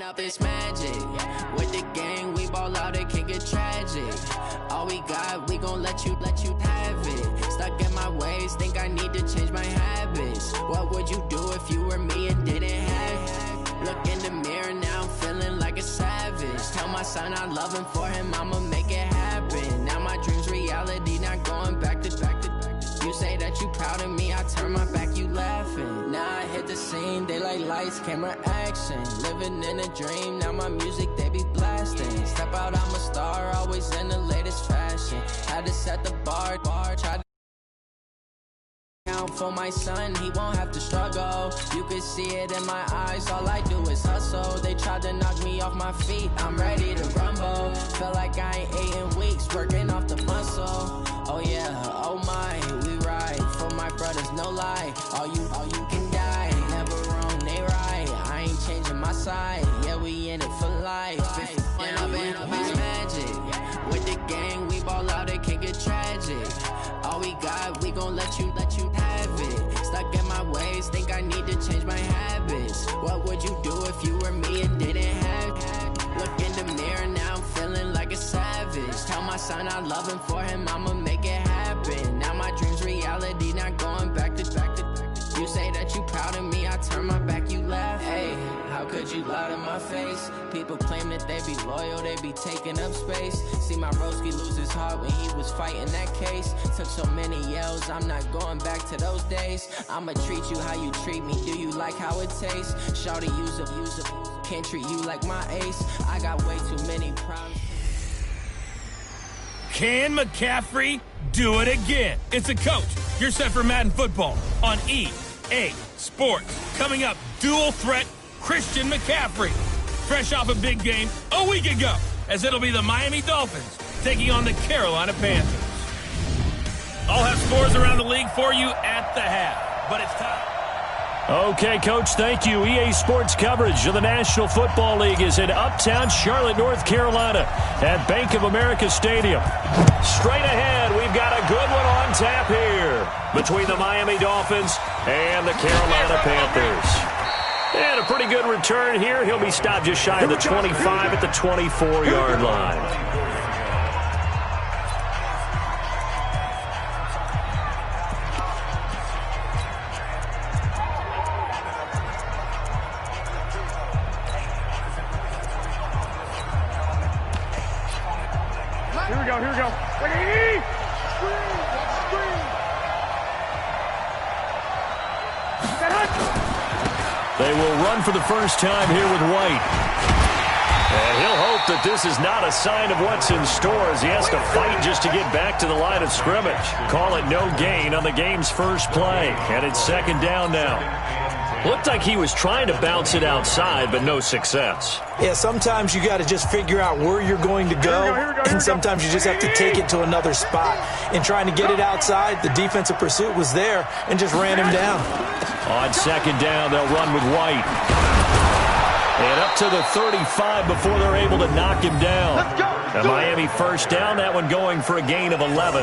Up this magic. With the gang, we ball out, it can get tragic. All we got, we gon' let you have it. Stuck in my ways, think I need to change my habits. What would you do if you were me and didn't have it? Look in the mirror, now I'm feeling like a savage. Tell my son I love him, for him I'ma make it happen. Now my dream's reality, not going back to. You say that you proud of me, I turn my back, you laughing. Now I hit the scene, they like lights, camera, action. Living in a dream, now my music, they be blasting. Step out, I'm a star, always in the latest fashion. Had to set the bar, try to count for my son, he won't have to struggle. You can see it in my eyes, all I do is hustle. They tried to knock me off my feet, I'm ready to rumble. Feel like I ain't ate in weeks, working off the muscle. Oh yeah, oh my, we ride for my brothers, no lie. All you can die, never wrong, they right. I ain't changing my side, yeah, we in it for life. When up is magic. With the gang, we ball out, it can get tragic. All we got, we gon' let you have it. Stuck in my ways, think I need to change my habits. What would you do if you were me and didn't have it? Look in the mirror, now I'm feeling like a savage. Tell my son I love him, for him I'ma make it happen. Now my dream's reality, not going back to. You say that you proud of me, I turn my back, you laugh. Hey, how could you lie to my face? People claim that they be loyal, they be taking up space. See my broski lose his heart when he was fighting that case. Took so many yells, I'm not going back to those days. I'ma treat you how you treat me, do you like how it tastes? Shawty, use up, can't treat you like my ace. I got way too many problems. Can McCaffrey do it again? It's a coach. You're set for Madden football on EA Sports. Coming up, dual threat Christian McCaffrey. Fresh off a big game a week ago, as it'll be the Miami Dolphins taking on the Carolina Panthers. I'll have scores around the league for you at the half, but it's time. Okay, Coach, thank you. EA Sports coverage of the National Football League is in uptown Charlotte, North Carolina at Bank of America Stadium. Straight ahead, we've got a good one on tap here between the Miami Dolphins and the Carolina Panthers. And a pretty good return here. He'll be stopped just shy of the 25 at the 24-yard line. Here we go. They will run for the first time here with White. And he'll hope that this is not a sign of what's in store as he has to fight just to get back to the line of scrimmage. Call it no gain on the game's first play. And it's second down now. Looked like he was trying to bounce it outside, but no success. Yeah, sometimes you got to just figure out where you're going to go, and sometimes you just have to take it to another spot. In trying to get it outside, the defensive pursuit was there and just ran him down. On second down, they'll run with White. And up to the 35 before they're able to knock him down. A Miami first down, that one going for a gain of 11.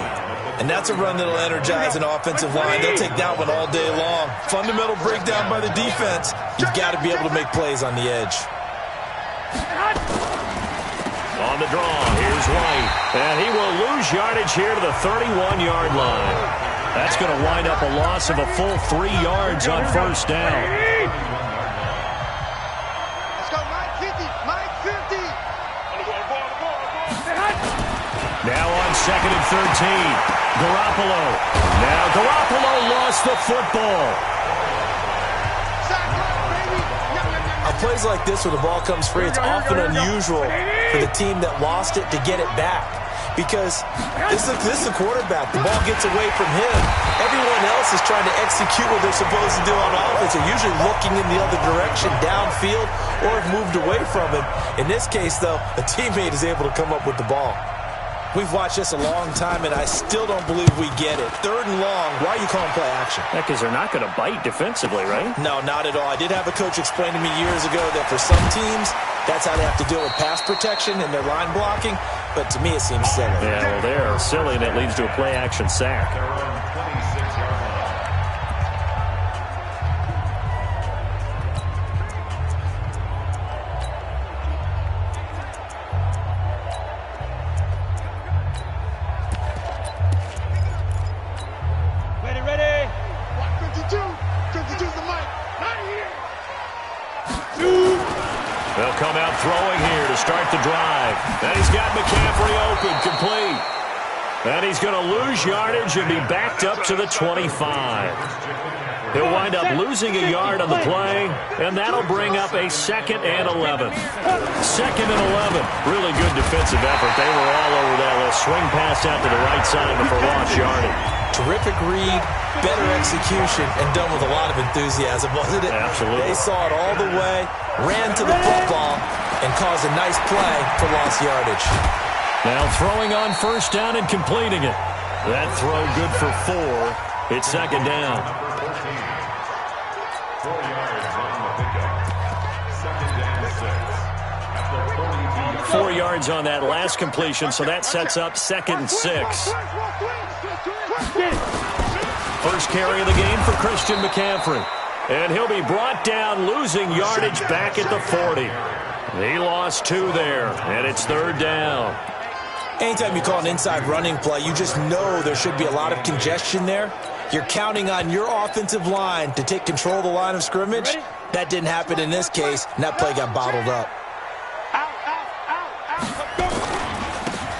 And that's a run that'll energize an offensive line. They'll take that one all day long. Fundamental breakdown by the defense. You've got to be able to make plays on the edge. On the draw, here's White. And he will lose yardage here to the 31-yard line. That's going to wind up a loss of a full 3 yards on first down. Let's go, Mike 50. Now on second and 13. Garoppolo. Now Garoppolo lost the football. Plays like this where the ball comes free, it's often unusual for the team that lost it to get it back. Because this is the quarterback. The ball gets away from him. Everyone else is trying to execute what they're supposed to do on offense. They're usually looking in the other direction, downfield, or have moved away from him. In this case, though, a teammate is able to come up with the ball. We've watched this a long time, and I still don't believe we get it. Third and long, why are you calling play action? Yeah, because they're not going to bite defensively, right? No, not at all. I did have a coach explain to me years ago that for some teams, that's how they have to deal with pass protection and their line blocking. But to me, it seems silly. Yeah, well, they're silly, and it leads to a play-action sack. throwing here to start the drive. And he's got McCaffrey open, complete. And he's going to lose yardage and be backed up to the 25. He'll wind up losing a yard on the play, and that'll bring up a 2nd and 11. 2nd and 11. Really good defensive effort. They were all over that little swing pass out to the right side before lost yardage. Terrific read, better execution, and done with a lot of enthusiasm, wasn't it? Absolutely. They saw it all the way, ran to the football, and caused a nice play for lost yardage. Now throwing on 1st down and completing it. That throw good for 4. It's 2nd down. 4 yards on the pickup. 2nd and 6. 4 yards on that last completion, so that sets up 2nd and 6. First carry of the game for Christian McCaffrey. And he'll be brought down, losing yardage back at the 40. He lost 2 there, and it's 3rd down. Anytime you call an inside running play, you just know there should be a lot of congestion there. You're counting on your offensive line to take control of the line of scrimmage. That didn't happen in this case, and that play got bottled up.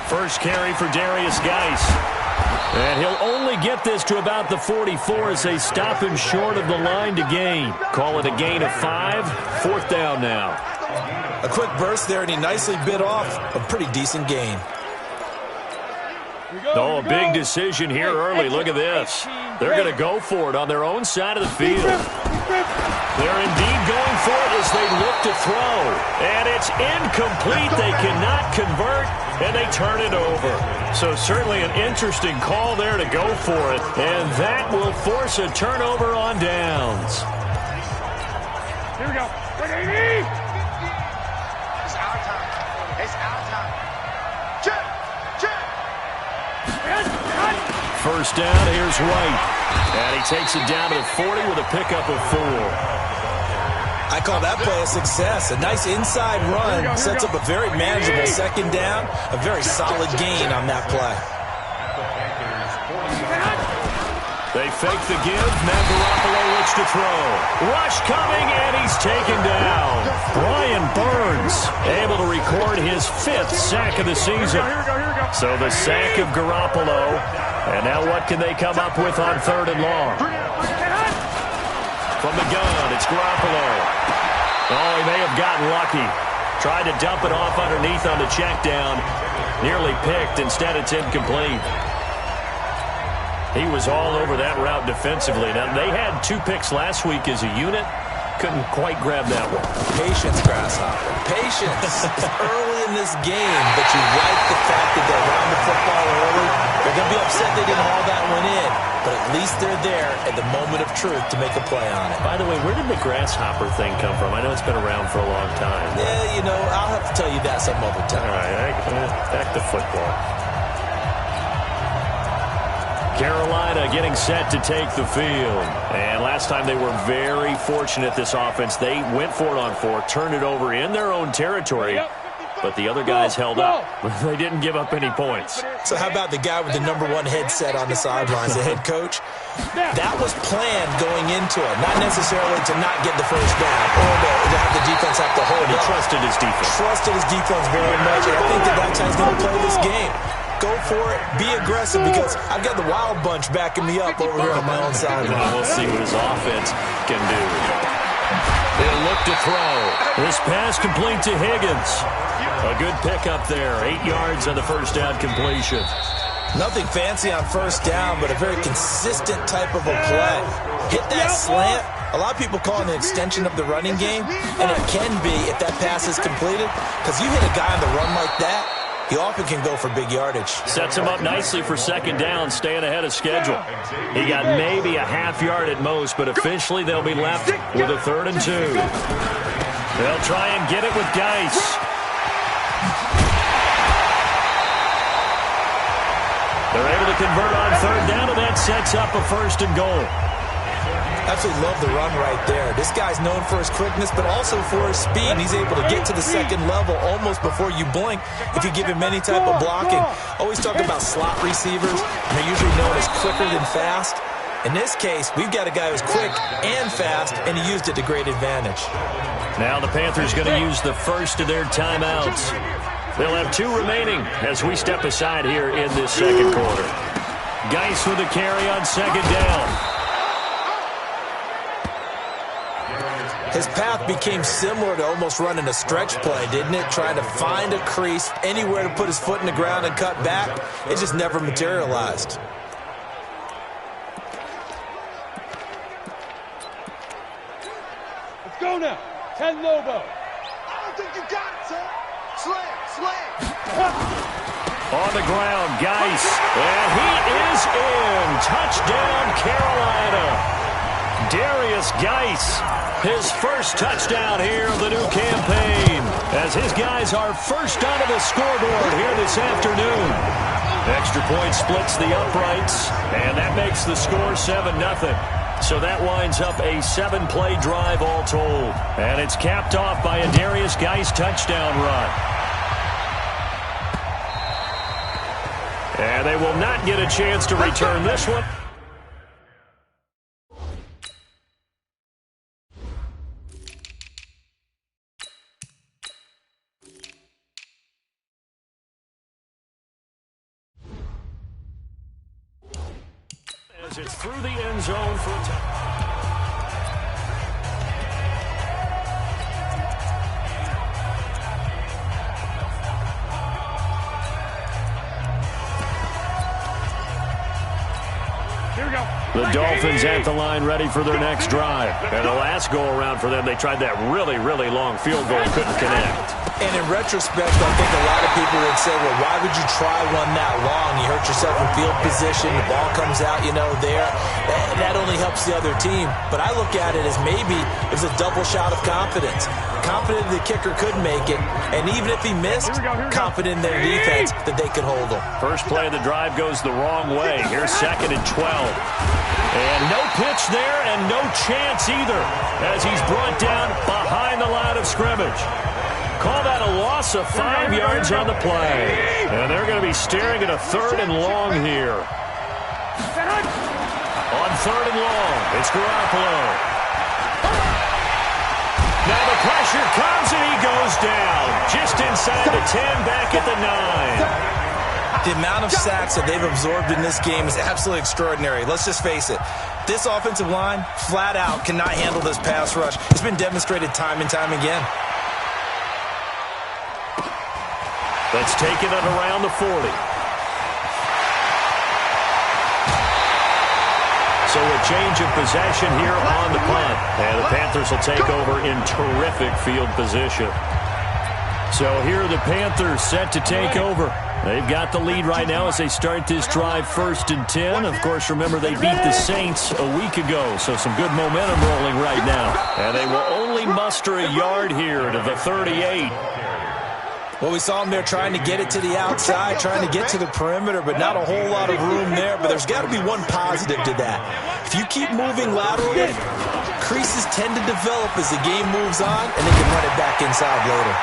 First carry for Darius Geis. And he'll only get this to about the 44 as they stop him short of the line to gain. Call it a gain of 5. 4th down now. A quick burst there, and he nicely bit off a pretty decent gain. Oh, a big decision here early. Look at this. They're going to go for it on their own side of the field. They're indeed going for it as they look to throw. And it's incomplete. They cannot convert, and they turn it over. So certainly an interesting call there to go for it. And that will force a turnover on downs. Here we go. 180. It's our time. It's our time. Check. First down, here's White. And he takes it down to the 40 with a pickup of 4. I call that play a success. A nice inside run sets up a very manageable 2nd down. A very solid gain on that play. They fake the give. Matt Garoppolo looks to throw. Rush coming, and he's taken down. Brian Burns able to record his 5th sack of the season. So the sack of Garoppolo. And now what can they come up with on 3rd and long? From the gun, it's Garoppolo. Oh, he may have gotten lucky. Tried to dump it off underneath on the check down. Nearly picked. Instead, it's incomplete. He was all over that route defensively. Now, they had 2 picks last week as a unit. Couldn't quite grab that one. Patience, Grasshopper. Patience. It's early in this game, but you like the fact that they're around the football early. They're going to be upset they didn't haul that one in, but at least they're there at the moment of truth to make a play on it. By the way, where did the grasshopper thing come from? I know it's been around for a long time. Yeah, I'll have to tell you that some other time. All right, back to football. Carolina getting set to take the field. And last time they were very fortunate, this offense. They went for it on 4, turned it over in their own territory, but the other guys held up. They didn't give up any points. So how about the guy with the number 1 headset on the sidelines, the head coach? That was planned going into it, not necessarily to not get the first down or to have the defense have to hold it. He trusted his defense. Trusted his defense very much, and I think that's how he's going to play this game. Go for it. Be aggressive, because I've got the wild bunch backing me up over here on my own sideline. We'll see what his offense can do. They'll look to throw. This pass complete to Higgins. A good pickup there. 8 yards on the first down completion. Nothing fancy on first down, but a very consistent type of a play. Hit that slant. A lot of people call it an extension of the running game, and it can be if that pass is completed, because you hit a guy on the run like that, he often can go for big yardage. Sets him up nicely for 2nd down, staying ahead of schedule. He got maybe a half yard at most, but officially they'll be left with a 3rd and 2. They'll try and get it with Geis. They're able to convert on 3rd down, and that sets up a 1st and goal. Absolutely love the run right there. This guy's known for his quickness, but also for his speed. He's able to get to the 2nd level almost before you blink if you give him any type of blocking. Always talk about slot receivers. They're usually known as quicker than fast. In this case, we've got a guy who's quick and fast, and he used it to great advantage. Now the Panthers going to use the first of their timeouts. They'll have 2 remaining as we step aside here in this second quarter. Geis with a carry on second down. His path became similar to almost running a stretch play, didn't it? Trying to find a crease, anywhere to put his foot in the ground and cut back. It just never materialized. Let's go now. 10 Lobo. I don't think you got it, son. Slam. On the ground, Geis. And he is in. Touchdown, Carolina. Darius Geis, his first touchdown here of the new campaign, as his guys are first onto the scoreboard here this afternoon. Extra point splits the uprights, and that makes the score 7-0. So that winds up a 7-play drive all told. And it's capped off by a Darius Geis touchdown run. And they will not get a chance to return this one. As it's through the end zone for a touchdown. Here we go. The Dolphins at the line ready for their next drive. And the last go-around for them, they tried that really, really long field goal, couldn't connect. And in retrospect, I think a lot of people would say, well, why would you try one that long? You hurt yourself in field position. The ball comes out, there. That only helps the other team. But I look at it as maybe it was a double shot of confidence. Confident the kicker could make it. And even if he missed, confident in their defense that they could hold him. First play of the drive goes the wrong way. Here's 2nd and 12. And no pitch there and no chance either as he's brought down behind the line of scrimmage. Call that a loss of 5 yards on the play. And they're going to be staring at a 3rd and long here. On 3rd and long, it's Garoppolo. Now the pressure comes and he goes down. Just inside the 10, back at the 9. The amount of sacks that they've absorbed in this game is absolutely extraordinary. Let's just face it. This offensive line, flat out, cannot handle this pass rush. It's been demonstrated time and time again. Let's take it at around the 40. So a change of possession here on the punt. And the Panthers will take over in terrific field position. So here are the Panthers set to take over. They've got the lead right now as they start this drive 1st and 10. Of course, remember they beat the Saints a week ago, so some good momentum rolling right now. And they will only muster a yard here to the 38. Well, we saw them there trying to get it to the outside, trying to get to the perimeter, but not a whole lot of room there. But there's got to be one positive to that. If you keep moving laterally, creases tend to develop as the game moves on, and they can run it back inside later.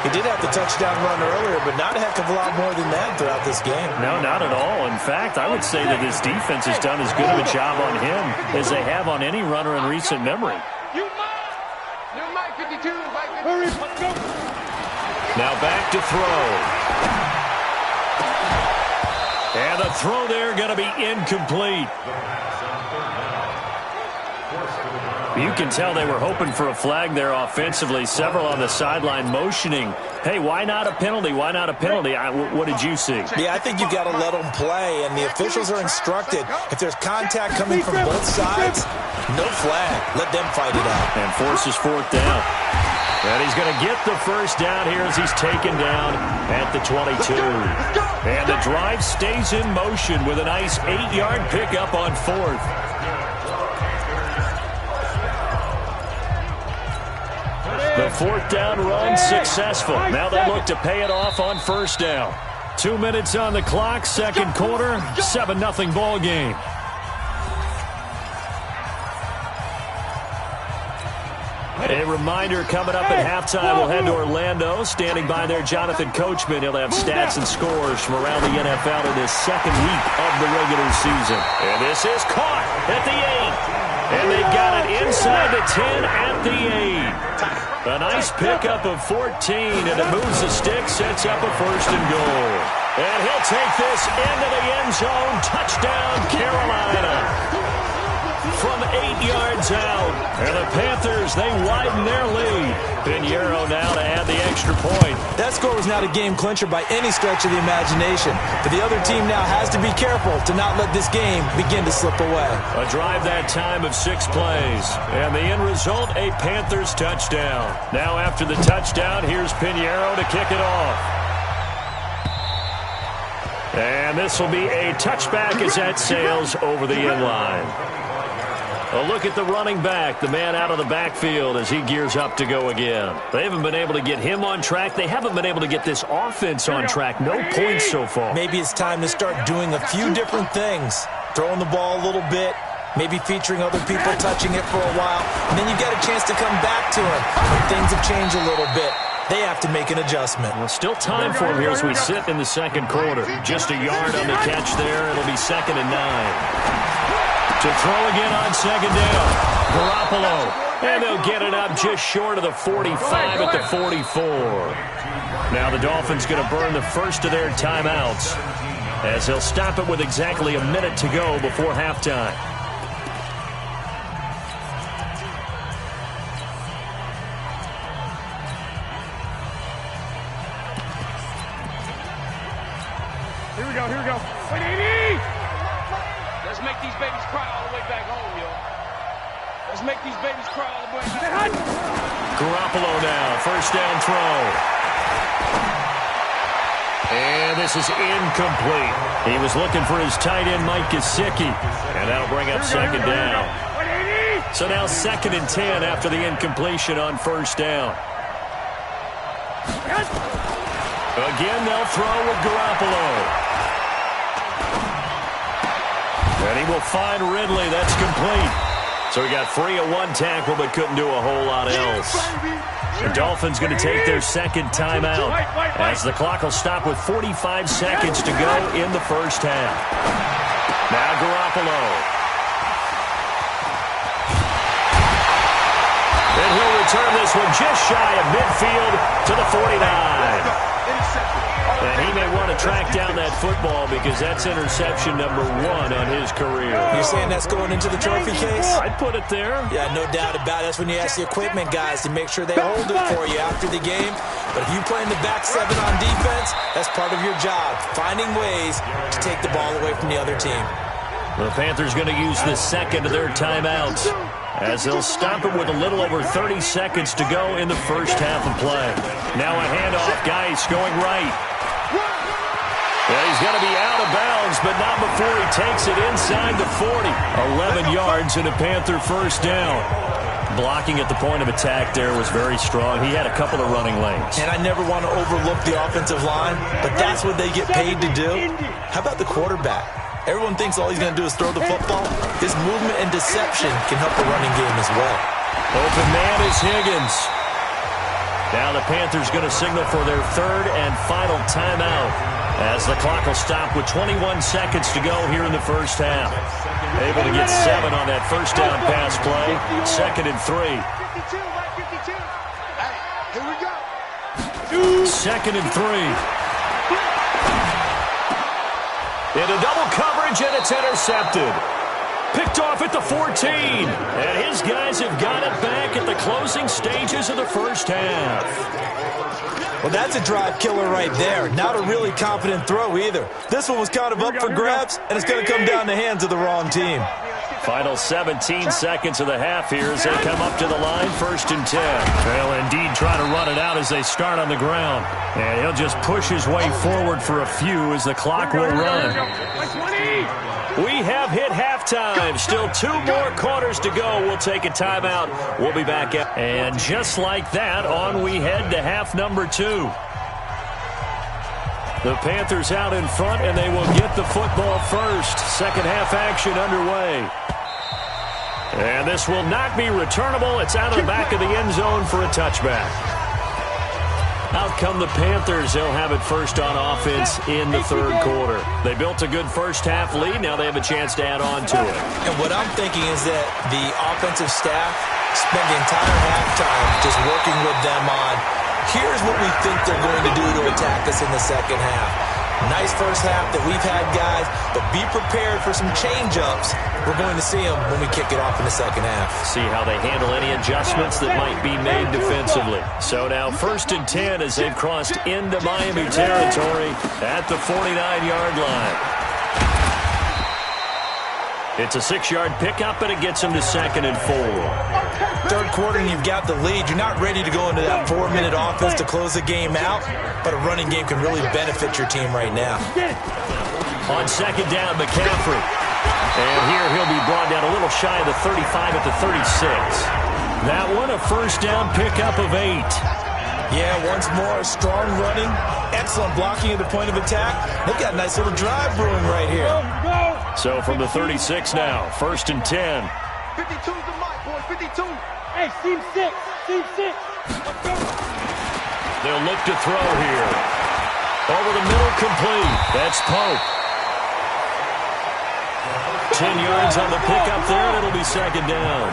He did have the touchdown run earlier, but not a heck of a lot more than that throughout this game. No, not at all. In fact, I would say that his defense has done as good of a job on him as they have on any runner in recent memory. Hurry, let's go. Now back to throw. And the throw there going to be incomplete. You can tell they were hoping for a flag there offensively. Several on the sideline motioning. Hey, why not a penalty? Why not a penalty? What did you see? Yeah, I think you've got to let them play, and the officials are instructed. If there's contact coming from both sides, no flag. Let them fight it out. And forces 4th down. And he's going to get the first down here as he's taken down at the 22. And the drive stays in motion with a nice 8-yard pickup on 4th. The 4th down run successful. Now they look to pay it off on 1st down. 2 minutes on the clock, second quarter, 7-0 ball game. A reminder coming up at halftime. We'll head to Orlando. Standing by there, Jonathan Coachman. He'll have stats and scores from around the NFL in this second week of the regular season. And this is caught at the 8. And they got it inside the 10 at the 8. A nice pickup of 14, and it moves the stick, sets up a 1st and goal. And he'll take this into the end zone. Touchdown, Carolina. From 8 yards out. And the Panthers, they widen their lead. Pinheiro now to add the extra point. That score was not a game clincher by any stretch of the imagination. But the other team now has to be careful to not let this game begin to slip away. A drive that time of 6 plays. And the end result, a Panthers touchdown. Now after the touchdown, here's Pinheiro to kick it off. And this will be a touchback as that sails over the end line. A look at the running back, the man out of the backfield as he gears up to go again. They haven't been able to get him on track. They haven't been able to get this offense on track. No points so far. Maybe it's time to start doing a few different things. Throwing the ball a little bit, maybe featuring other people touching it for a while, and then you get a chance to come back to it. But things have changed a little bit. They have to make an adjustment. Well, still time for him here as we sit in the second quarter. Just a yard on the catch there. It'll be 2nd and 9. To throw again on 2nd down. Garoppolo. And they'll get it up just short of the 45 at the 44. Now the Dolphins going to burn the first of their timeouts as they'll stop it with exactly a minute to go before halftime. Here we go. 180! Let's make these babies cry all the way back home, yo. Let's make these babies cry all the way back home. Garoppolo now, 1st down throw. And this is incomplete. He was looking for his tight end, Mike Gesicki. And that'll bring up 2nd down. So now 2nd and 10 after the incompletion on 1st down. Again, they'll throw with Garoppolo. And he will find Ridley. That's complete. So he got free of 1 tackle but couldn't do a whole lot else. The Dolphins going to take their 2nd timeout as the clock will stop with 45 seconds to go in the first half. Now Garoppolo. And he'll return this one just shy of midfield to the 49. And he may want to track down that football because that's interception number 1 on his career. You're saying that's going into the trophy case? I'd put it there. Yeah, no doubt about it. That's when you ask the equipment guys to make sure they hold it for you after the game. But if you play in the back 7 on defense, that's part of your job, finding ways to take the ball away from the other team. The Panthers going to use the 2nd of their timeouts as they'll stop it with a little over 30 seconds to go in the first half of play. Now a handoff. Geis going right. Yeah, he's going to be out of bounds, but not before he takes it inside the 40. 11 yards and a Panther 1st down. Blocking at the point of attack there was very strong. He had a couple of running lanes. And I never want to overlook the offensive line, but that's what they get paid to do. How about the quarterback? Everyone thinks all he's going to do is throw the football. His movement and deception can help the running game as well. Open man is Higgins. Now the Panthers going to signal for their 3rd and final timeout as the clock will stop with 21 seconds to go here in the first half. Able to get 7 on that 1st down pass play. 2nd and 3. 52, right 52. Hey, here we go. 2nd and 3. Into double coverage, and it's intercepted. Picked off at the 14. And his guys have got it back at the closing stages of the first half. Well, that's a drive killer right there. Not a really confident throw either. This one was kind of up for grabs, and it's going to come down the hands of the wrong team. Final 17 seconds of the half here as they come up to the line, 1st and 10. They'll indeed try to run it out as they start on the ground. And he'll just push his way forward for a few as the clock will run. We have hit halftime. Still 2 more quarters to go. We'll take a timeout. We'll be back. And just like that, on we head to half number 2. The Panthers out in front, and they will get the football first. Second half action underway. And this will not be returnable. It's out of the back of the end zone for a touchback. Out come the Panthers. They'll have it first on offense in the third quarter. They built a good first-half lead. Now they have a chance to add on to it. And what I'm thinking is that the offensive staff spent the entire halftime just working with them on, here's what we think they're going to do to attack us in the second half. Nice first half that we've had, guys, but be prepared for some change-ups. We're going to see them when we kick it off in the second half. See how they handle any adjustments that might be made defensively. So now 1st and 10 as they've crossed into Miami territory at the 49-yard line. It's a 6-yard pickup, and it gets them to 2nd and 4. Third quarter, and you've got the lead. You're not ready to go into that 4-minute offense to close the game out, but a running game can really benefit your team right now. On 2nd down, McCaffrey. And here he'll be brought down a little shy of the 35 at the 36. That one, a first down pickup of 8. Yeah, once more, strong running, excellent blocking at the point of attack. They've got a nice little drive brewing right here. So from the 36 now, 1st and 10. 52's the mic, boy, 52. Hey, seam 6, seam 6. Let's go. They'll look to throw here. Over the middle, complete. That's Pope. 10 yards on the pickup there, and it'll be 2nd down.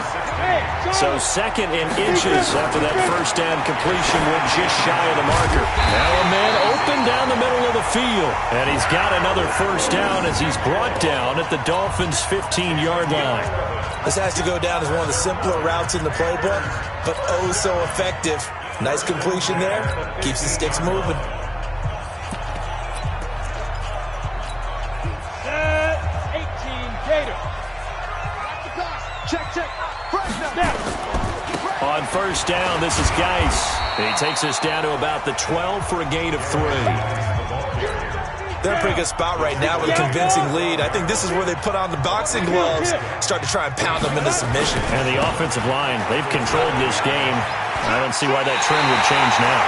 So 2nd and inches after that first down completion went just shy of the marker. Now a man open down the middle of the field. And he's got another first down as he's brought down at the Dolphins' 15-yard line. This has to go down as one of the simpler routes in the playbook, but oh so effective. Nice completion there. Keeps the sticks moving. On first down, this is Geis. He takes us down to about the 12 for a gain of 3. They're in a pretty good spot right now with a convincing lead. I think this is where they put on the boxing gloves, start to try and pound them into submission. And the offensive line, they've controlled this game. I don't see why that trend would change now.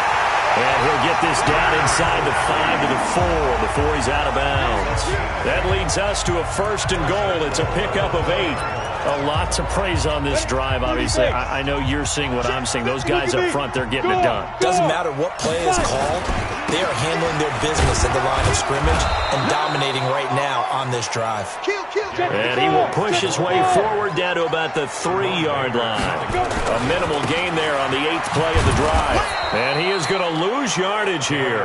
And he'll get this down inside the 5 to the 4 before he's out of bounds. That leads us to a 1st and goal. It's a pickup of 8. A lot to praise on this drive, obviously. I know you're seeing what I'm seeing. Those guys up front, they're getting it done. Doesn't matter what play is called. They are handling their business at the line of scrimmage and dominating right now on this drive. And he will push his way forward down to about the 3-yard line. A minimal gain there on the 8th play of the drive. And he is going to lose yardage here.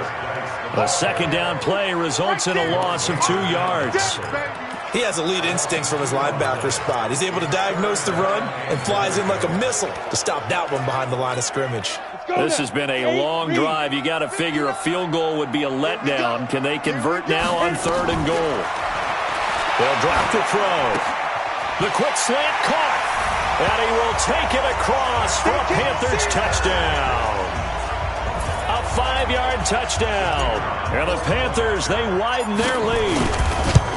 A 2nd down play results in a loss of 2 yards. He has elite instincts from his linebacker spot. He's able to diagnose the run and flies in like a missile to stop that one behind the line of scrimmage. This has been a long drive. You got to figure a field goal would be a letdown. Can they convert now on 3rd and goal? They'll drop the throw. The quick slant caught. And he will take it across for a Panthers touchdown. A 5-yard touchdown. And the Panthers, they widen their lead.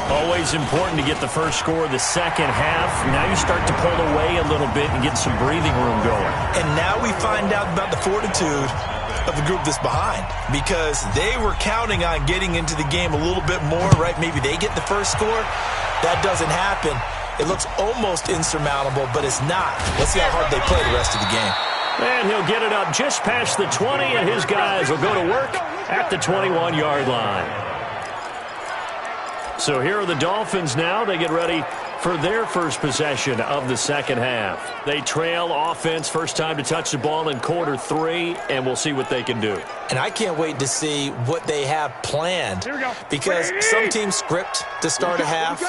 Always important to get the first score of the second half. Now you start to pull away a little bit and get some breathing room going. And now we find out about the fortitude of the group that's behind, because they were counting on getting into the game a little bit more, right? Maybe they get the first score. That doesn't happen. It looks almost insurmountable, but it's not. Let's see how hard they play the rest of the game. And he'll get it up just past the 20, and his guys will go to work at the 21-yard line. So here are the Dolphins now. They get ready for their first possession of the second half. They trail offense, first time to touch the ball in quarter 3, and we'll see what they can do. And I can't wait to see what they have planned, because some teams script to start a half.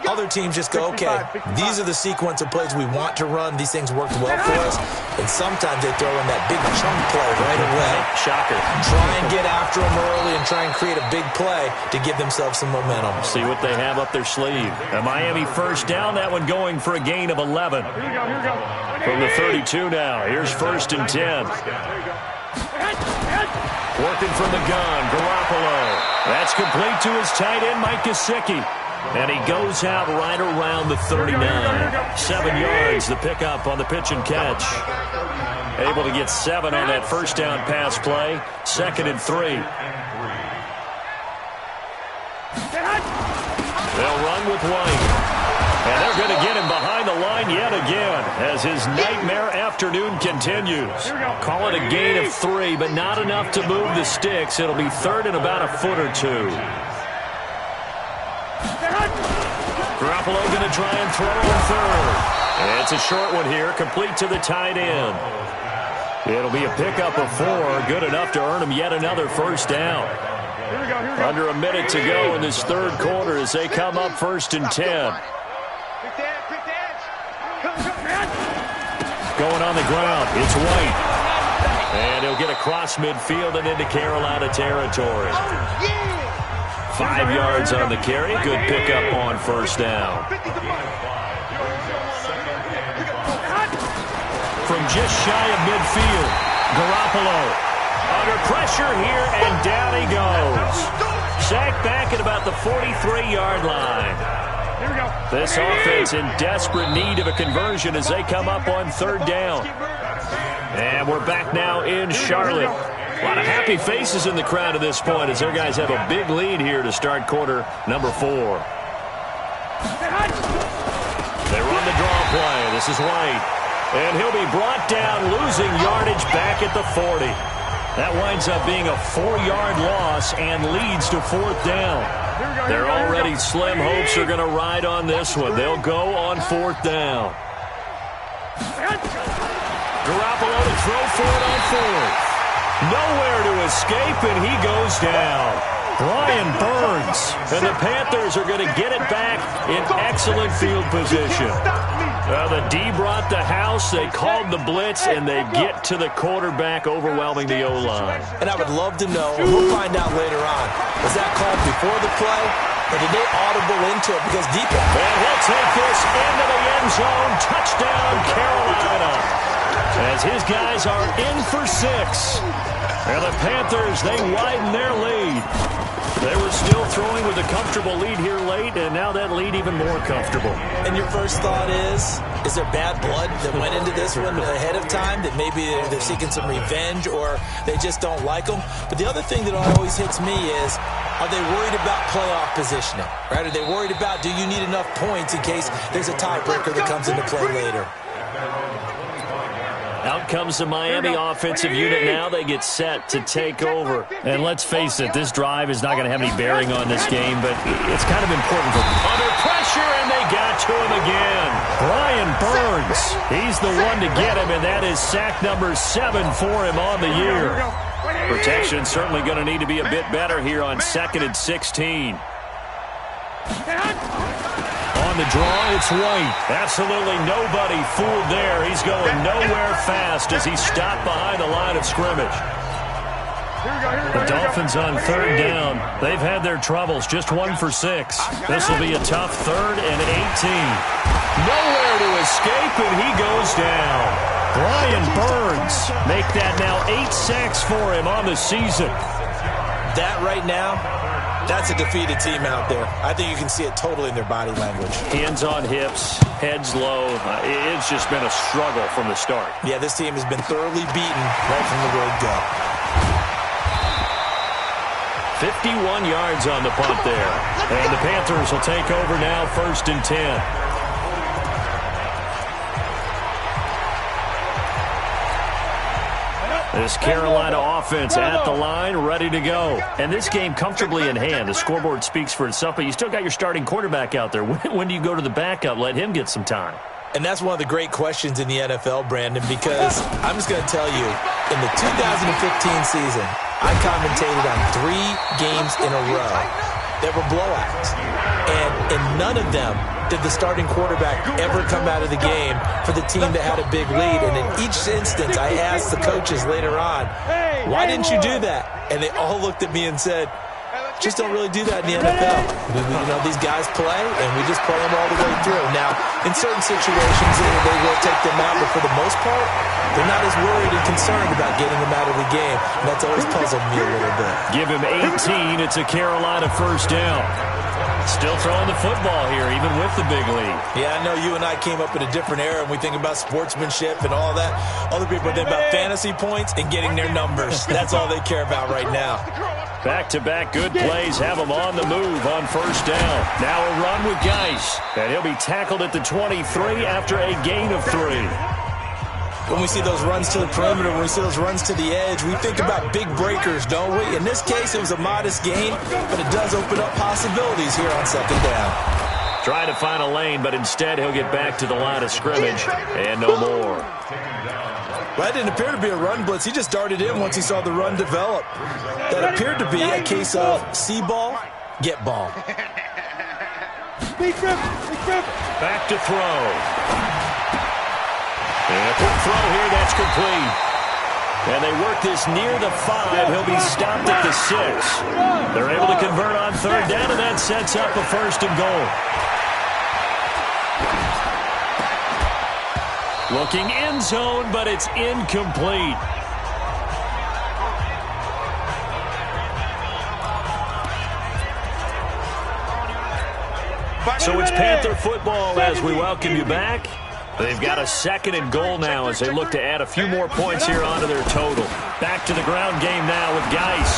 Other teams just go, okay, these are the sequence of plays we want to run. These things worked well for us. And sometimes they throw in that big chunk play right away. Shocker. Try and get after them early and try and create a big play to give themselves some momentum. See what they have up their sleeve. A Miami first down, that one going for a gain of 11. From the 32 now, here's 1st and 10. Working from the gun, Garoppolo. That's complete to his tight end, Mike Gesicki. And he goes out right around the 39. 7 yards, the pickup on the pitch and catch. Able to get 7 on that first down pass play. 2nd and 3. They'll run with White. And they're going to get him behind the line yet again as his nightmare afternoon continues. Call it a gain of 3, but not enough to move the sticks. It'll be third and about a foot or two. Garoppolo going to try and throw on third. And it's a short one here, complete to the tight end. It'll be a pickup of 4, good enough to earn him yet another first down. Under a minute to go in this third quarter as they come up 1st and 10. Going on the ground, it's White. And he'll get across midfield and into Carolina territory. 5 yards on the carry, good pickup on first down. From just shy of midfield, Garoppolo under pressure here, and down he goes. Sacked back at about the 43-yard line. This offense in desperate need of a conversion as they come up on 3rd down. And we're back now in Charlotte. A lot of happy faces in the crowd at this point as their guys have a big lead here to start quarter number 4. They run the draw play. This is White. And he'll be brought down, losing yardage back at the 40. That winds up being a 4-yard loss and leads to 4th down. Their already slim hopes are going to ride on this one. They'll go on 4th down. Garoppolo to throw for it on 4th. Nowhere to escape, and he goes down. Brian Burns. And the Panthers are going to get it back in excellent field position. The D brought the house. They called the blitz, and they get to the quarterback, overwhelming the O-line. And I would love to know, and we'll find out later on, was that called before the play, or did they audible into it because deep? And he'll take this into the end zone. Touchdown, Carolina. As his guys are in for 6. And the Panthers, they widen their lead. They were still throwing with a comfortable lead here late, and now that lead even more comfortable. And your first thought is there bad blood that went into this one ahead of time, that maybe they're seeking some revenge or they just don't like them? But the other thing that always hits me is, are they worried about playoff positioning? Right? Are they worried about, do you need enough points in case there's a tiebreaker that comes into play later? Out comes the Miami offensive unit now. They get set to take over. And let's face it, this drive is not going to have any bearing on this game, but it's kind of important for them. Under pressure, and they got to him again. Brian Burns, he's the one to get him, and that is sack number 7 for him on the year. Protection certainly going to need to be a bit better here on 2nd and 16. On the draw, it's White. Absolutely nobody fooled there. He's going nowhere fast as he's stopped behind the line of scrimmage. The Dolphins on 3rd down. They've had their troubles, just 1 for 6. This will be a tough 3rd and 18. Nowhere to escape, and he goes down. Brian Burns make that now 8 sacks for him on the season. That right now, that's a defeated team out there. I think you can see it totally in their body language. Hands on hips, heads low. It's just been a struggle from the start. Yeah, this team has been thoroughly beaten right from the word go. 51 yards on the punt there. And the Panthers will take over now, 1st and 10. This Carolina offense at the line, ready to go. And this game comfortably in hand. The scoreboard speaks for itself, but you still got your starting quarterback out there. When do you go to the backup? Let him get some time. And that's one of the great questions in the NFL, Brandon, because I'm just going to tell you, in the 2015 season, I commentated on 3 games in a row that were blowouts. And in none of them did the starting quarterback ever come out of the game for the team that had a big lead. And in each instance, I asked the coaches later on, why didn't you do that? And they all looked at me and said, just don't really do that in the NFL. These guys play, and we just play them all the way through. Now, in certain situations, they will take them out, but for the most part, they're not as worried and concerned about getting them out of the game. And that's always puzzled me a little bit. Give him 18. It's a Carolina 1st down. Still throwing the football here, even with the big lead. Yeah, I know you and I came up in a different era, and we think about sportsmanship and all that. Other people think about fantasy points and getting their numbers. That's all they care about right now. Back-to-back good plays have him on the move on first down. Now a run with Geis, and he'll be tackled at the 23 after a gain of 3. When we see those runs to the perimeter, when we see those runs to the edge, we think about big breakers, don't we? In this case, it was a modest gain, but it does open up possibilities here on second down. Trying to find a lane, but instead he'll get back to the line of scrimmage and no more. Well, that didn't appear to be a run blitz. He just darted in once he saw the run develop. That appeared to be a case of see ball, get ball. Back to throw. And a quick throw here, that's complete. And they work this near the 5. He'll be stopped at the 6. They're able to convert on third down, and that sets up a first and goal. Looking end zone, but it's incomplete. So it's Panther football as we welcome you back. They've got a second and goal now as they look to add a few more points here onto their total. Back to the ground game now with Geis.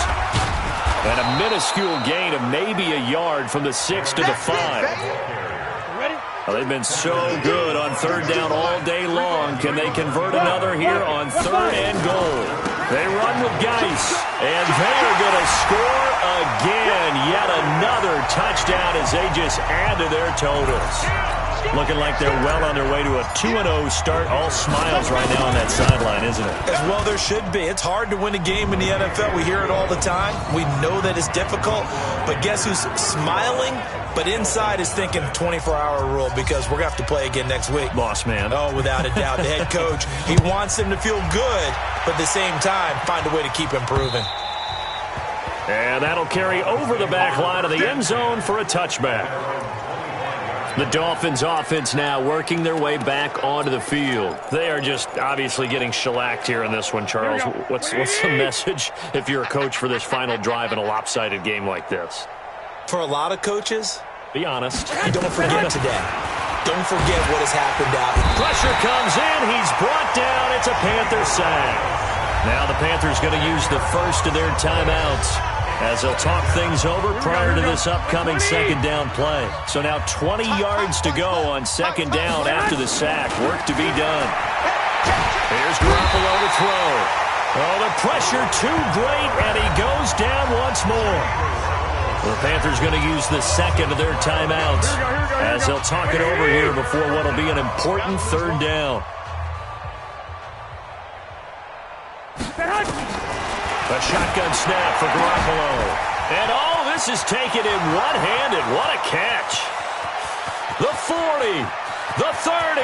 And a minuscule gain of maybe a yard from the 6 to the 5. Well, they've been so good on third down all day long. Can they convert another here on third and goal? They run with Geis, and they're going to score again. Yet another touchdown as they just add to their totals. Looking like they're well on their way to a 2-0 start. All smiles right now on that sideline, isn't it? As well there should be. It's hard to win a game in the NFL. We hear it all the time. We know that it's difficult. But guess who's smiling? But inside is thinking 24-hour rule because we're going to have to play again next week. Boss man. Oh, without a doubt. The head coach, he wants them to feel good, but at the same time, find a way to keep improving. And that'll carry over the back line of the end zone for a touchback. The Dolphins offense now working their way back onto the field. They are just obviously getting shellacked here in this one, Charles. What's the message if you're a coach for this final drive in a lopsided game like this? For a lot of coaches, be honest. Don't forget today. Don't forget what has happened out. Pressure comes in. He's brought down. It's a Panther sack. Now the Panthers going to use the first of their timeouts as they'll talk things over prior to this upcoming second down play. So now 20 yards to go on second down after the sack. Work to be done. Here's Garoppolo to throw. Oh, the pressure too great, and he goes down once more. The Panthers going to use the second of their timeouts as they'll talk it over here before what will be an important third down. A shotgun snap for Garoppolo. And all this is taken in one-handed. What a catch. The 40, the 30,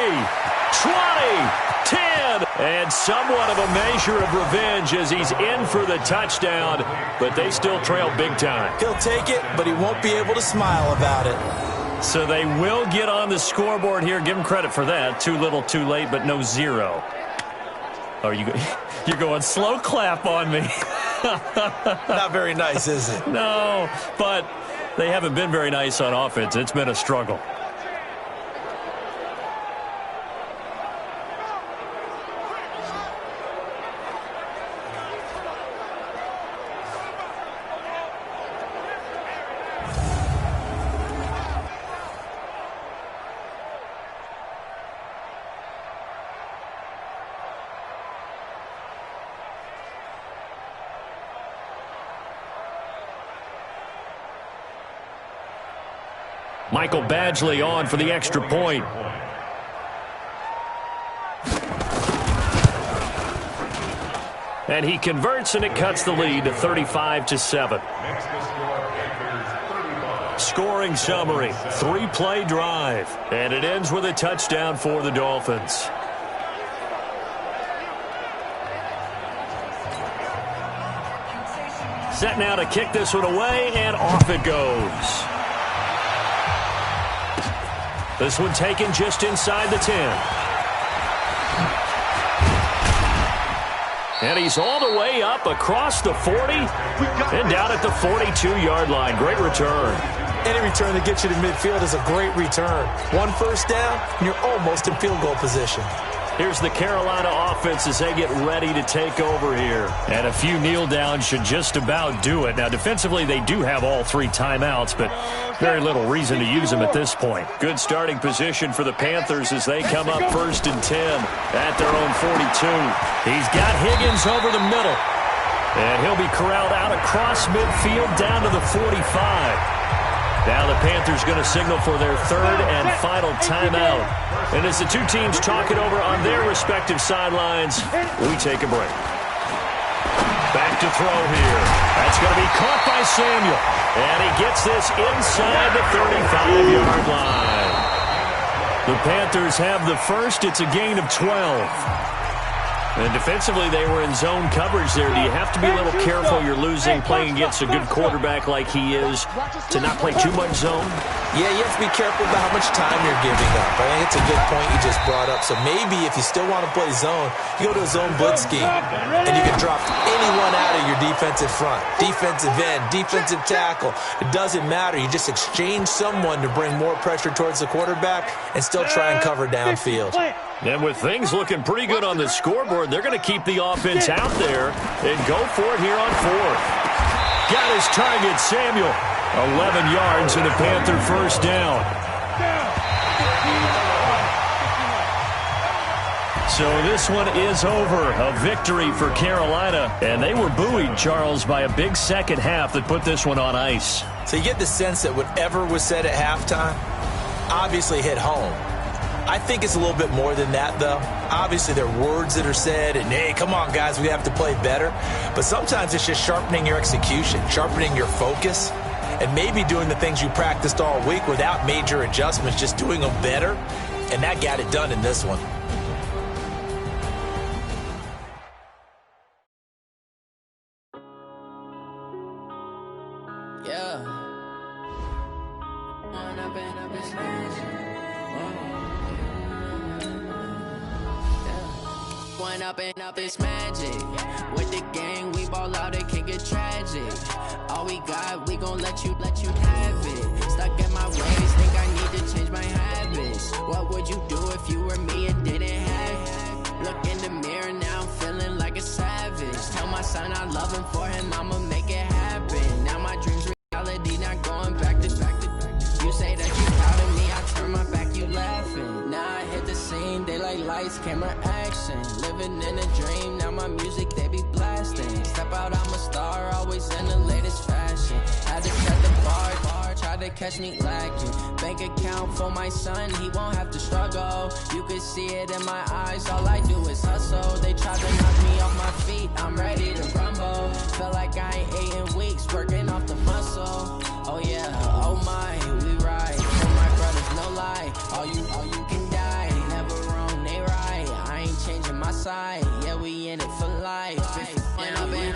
20, 10. And somewhat of a measure of revenge as he's in for the touchdown. But they still trail big time. He'll take it, but he won't be able to smile about it. So they will get on the scoreboard here. Give him credit for that. Too little, too late, but no 0. Oh, you're going slow clap on me. Not very nice, is it? No, but they haven't been very nice on offense. It's been a struggle. Michael Badgley on for the extra point. And he converts, and it cuts the lead to 35-7. Scoring summary, 3-play drive. And it ends with a touchdown for the Dolphins. Set now to kick this one away, and off it goes. This one taken just inside the 10. And he's all the way up across the 40 and down at the 42-yard line. Great return. Any return that gets you to midfield is a great return. One first down, and you're almost in field goal position. Here's the Carolina offense as they get ready to take over here. And a few kneel downs should just about do it. Now, defensively, they do have all 3 timeouts, but very little reason to use them at this point. Good starting position for the Panthers as they come up 1st and 10 at their own 42. He's got Higgins over the middle. And he'll be corralled out across midfield down to the 45. Now the Panthers going to signal for their 3rd and final timeout. And as the two teams talk it over on their respective sidelines, we take a break. Back to throw here. That's going to be caught by Samuel. And he gets this inside the 35-yard line. The Panthers have the first. It's a gain of 12. And defensively, they were in zone coverage there. Do you have to be a little careful? You're losing, playing against a good quarterback like he is, to not play too much zone? Yeah, you have to be careful about how much time you're giving up. I think it's a good point you just brought up. So maybe if you still want to play zone, you go to a zone blitz scheme, and you can drop anyone out of your defensive front, defensive end, defensive tackle. It doesn't matter. You just exchange someone to bring more pressure towards the quarterback and still try and cover downfield. And with things looking pretty good on the scoreboard, they're going to keep the offense out there and go for it here on 4th. Got his target, Samuel. 11 yards and a Panther first down. So this one is over. A victory for Carolina. And they were buoyed, Charles, by a big second half that put this one on ice. So you get the sense that whatever was said at halftime obviously hit home. I think it's a little bit more than that, though. Obviously, there are words that are said, and, hey, come on, guys, we have to play better. But sometimes it's just sharpening your execution, sharpening your focus, and maybe doing the things you practiced all week without major adjustments, just doing them better. And that got it done in this one. Yeah. Up is magic. With the gang, we ball out, it can get tragic. All we got, we gon' let you have it. Stuck in my ways, think I need to change my habits. What would you do if you were me and didn't have it? Look in the mirror, now I'm feeling like a savage. Tell my son I love him, for him I'ma make it happen. Now my dreams reality, not going back to. You say that you proud of me, I turn my back, you laughing. Now I hit the scene, they like lights, camera, action. Living in a dream, now my music, they be blasting. Step out, I'm a star, always in the latest fashion. Had to set the bar, try to catch me lacking. Bank account for my son, he won't have to struggle. You can see it in my eyes, all I do is hustle. They try to knock me off my feet, I'm ready to rumble. Feel like I ain't ate in weeks, working off the muscle. Oh yeah, oh my, we ride. For my brothers, no lie, all you can die. Never wrong, they right. I ain't changing my side, yeah, we in it for life. When I've been